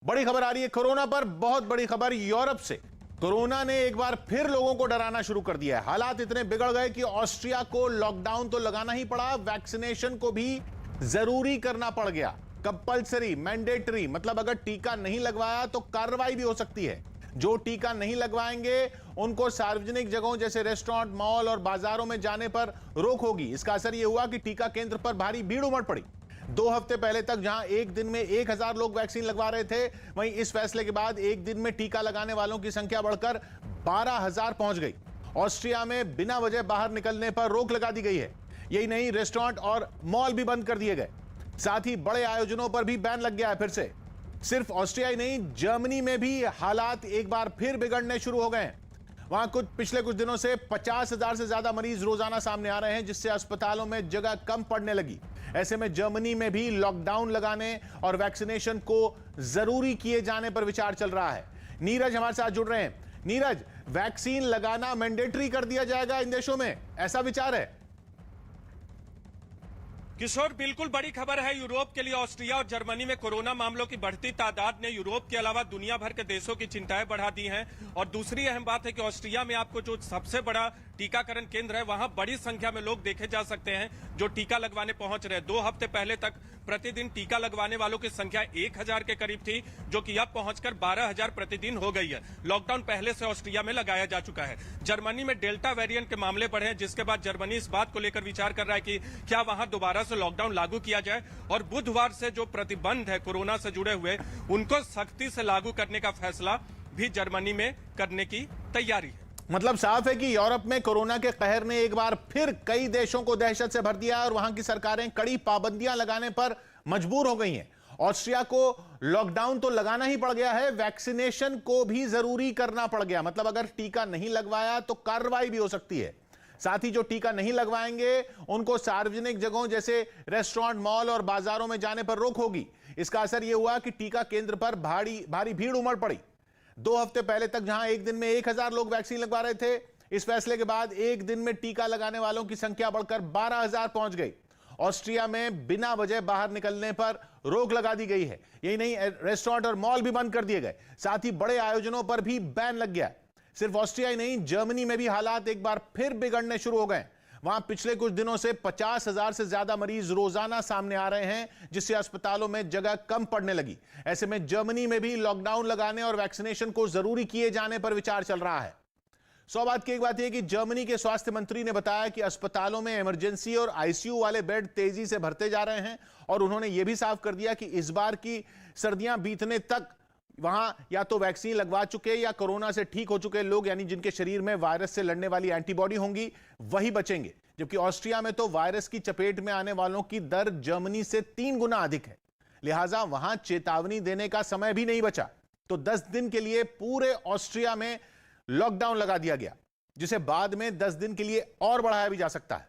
बड़ी खबर आ रही है कोरोना पर। बहुत बड़ी खबर यूरोप से। कोरोना ने एक बार फिर लोगों को डराना शुरू कर दिया है। हालात इतने बिगड़ गए कि ऑस्ट्रिया को लॉकडाउन तो लगाना ही पड़ा, वैक्सीनेशन को भी जरूरी करना पड़ गया। कंपल्सरी, मैंडेटरी, मतलब अगर टीका नहीं लगवाया तो कार्रवाई भी हो सकती है। जो टीका नहीं लगवाएंगे उनको सार्वजनिक जगहों जैसे रेस्टोरेंट, मॉल और बाजारों में जाने पर रोक होगी। इसका असर यह हुआ कि टीका केंद्र पर भारी भीड़ उमड़ पड़ी। 2 हफ्ते पहले तक जहां एक दिन में 1000 लोग वैक्सीन लगवा रहे थे, वहीं इस फैसले के बाद एक दिन में टीका लगाने वालों की संख्या बढ़कर 12000 पहुंच गई। ऑस्ट्रिया में बिना वजह बाहर निकलने पर रोक लगा दी गई है। यही नहीं, रेस्टोरेंट और मॉल भी बंद कर दिए गए। साथ ही बड़े आयोजनों पर भी बैन लग गया है फिर से। सिर्फ ऑस्ट्रिया ही नहीं, जर्मनी में भी हालात एक बार फिर बिगड़ने शुरू हो गए हैं। वहां पिछले कुछ दिनों से 50,000 से ज्यादा मरीज रोजाना सामने आ रहे हैं, जिससे अस्पतालों में जगह कम पड़ने लगी। ऐसे में जर्मनी में भी लॉकडाउन लगाने और वैक्सीनेशन को जरूरी किए जाने पर विचार चल रहा है। नीरज हमारे साथ जुड़ रहे हैं। नीरज, वैक्सीन लगाना मैंडेटरी कर दिया जाएगा इन देशों में, ऐसा विचार है? किशोर, बिल्कुल बड़ी खबर है यूरोप के लिए। ऑस्ट्रिया और जर्मनी में कोरोना मामलों की बढ़ती तादाद ने यूरोप के अलावा दुनिया भर के देशों की चिंताएं बढ़ा दी हैं। और दूसरी अहम बात है कि ऑस्ट्रिया में आपको जो सबसे बड़ा टीकाकरण केंद्र है, वहां बड़ी संख्या में लोग देखे जा सकते हैं जो टीका लगवाने पहुंच रहे हैं। 2 हफ्ते पहले तक प्रतिदिन टीका लगवाने वालों की संख्या 1000 के करीब थी, जो कि अब पहुंचकर 12000 प्रतिदिन हो गई है। लॉकडाउन पहले से ऑस्ट्रिया में लगाया जा चुका है। जर्मनी में डेल्टा वेरिएंट के मामले बढ़े हैं, जिसके बाद जर्मनी इस बात को लेकर विचार कर रहा है कि क्या वहां दोबारा से लॉकडाउन लागू किया जाए और बुधवार से जो प्रतिबंध है कोरोना से जुड़े हुए, उनको सख्ती से लागू करने का फैसला भी जर्मनी में करने की तैयारी है। मतलब साफ है कि यूरोप में कोरोना के कहर ने एक बार फिर कई देशों को दहशत से भर दिया और वहां की सरकारें कड़ी पाबंदियां लगाने पर मजबूर हो गई हैं। ऑस्ट्रिया को लॉकडाउन तो लगाना ही पड़ गया है, वैक्सीनेशन को भी जरूरी करना पड़ गया। मतलब अगर टीका नहीं लगवाया तो कार्रवाई भी हो सकती है। साथ ही जो टीका नहीं लगवाएंगे उनको सार्वजनिक जगहों जैसे रेस्टोरेंट, मॉल और बाजारों में जाने पर रोक होगी। इसका असर यह हुआ कि टीका केंद्र पर भारी भीड़ उमड़ पड़ी। 2 हफ्ते पहले तक जहां एक दिन में 1000 लोग वैक्सीन लगवा रहे थे, इस फैसले के बाद एक दिन में टीका लगाने वालों की संख्या बढ़कर 12000 पहुंच गई। ऑस्ट्रिया में बिना वजह बाहर निकलने पर रोक लगा दी गई है। यही नहीं, रेस्टोरेंट और मॉल भी बंद कर दिए गए। साथ ही बड़े आयोजनों पर भी बैन लग गया। सिर्फ ऑस्ट्रिया ही नहीं, जर्मनी में भी हालात एक बार फिर बिगड़ने शुरू हो गए। वहां पिछले कुछ दिनों से 50,000 से ज्यादा मरीज रोजाना सामने आ रहे हैं, जिससे अस्पतालों में जगह कम पड़ने लगी। ऐसे में जर्मनी में भी लॉकडाउन लगाने और वैक्सीनेशन को जरूरी किए जाने पर विचार चल रहा है। 100 बात की एक बात यह कि जर्मनी के स्वास्थ्य मंत्री ने बताया कि अस्पतालों में इमरजेंसी और आईसीयू वाले बेड तेजी से भरते जा रहे हैं। और उन्होंने यह भी साफ कर दिया कि इस बार की सर्दियां बीतने तक वहां या तो वैक्सीन लगवा चुके या कोरोना से ठीक हो चुके लोग, यानी जिनके शरीर में वायरस से लड़ने वाली एंटीबॉडी होंगी, वही बचेंगे। जबकि ऑस्ट्रिया में तो वायरस की चपेट में आने वालों की दर जर्मनी से 3 गुना अधिक है। लिहाजा वहां चेतावनी देने का समय भी नहीं बचा। तो 10 दिन के लिए पूरे ऑस्ट्रिया में लॉकडाउन लगा दिया गया, जिसे बाद में 10 दिन के लिए और बढ़ाया भी जा सकता है।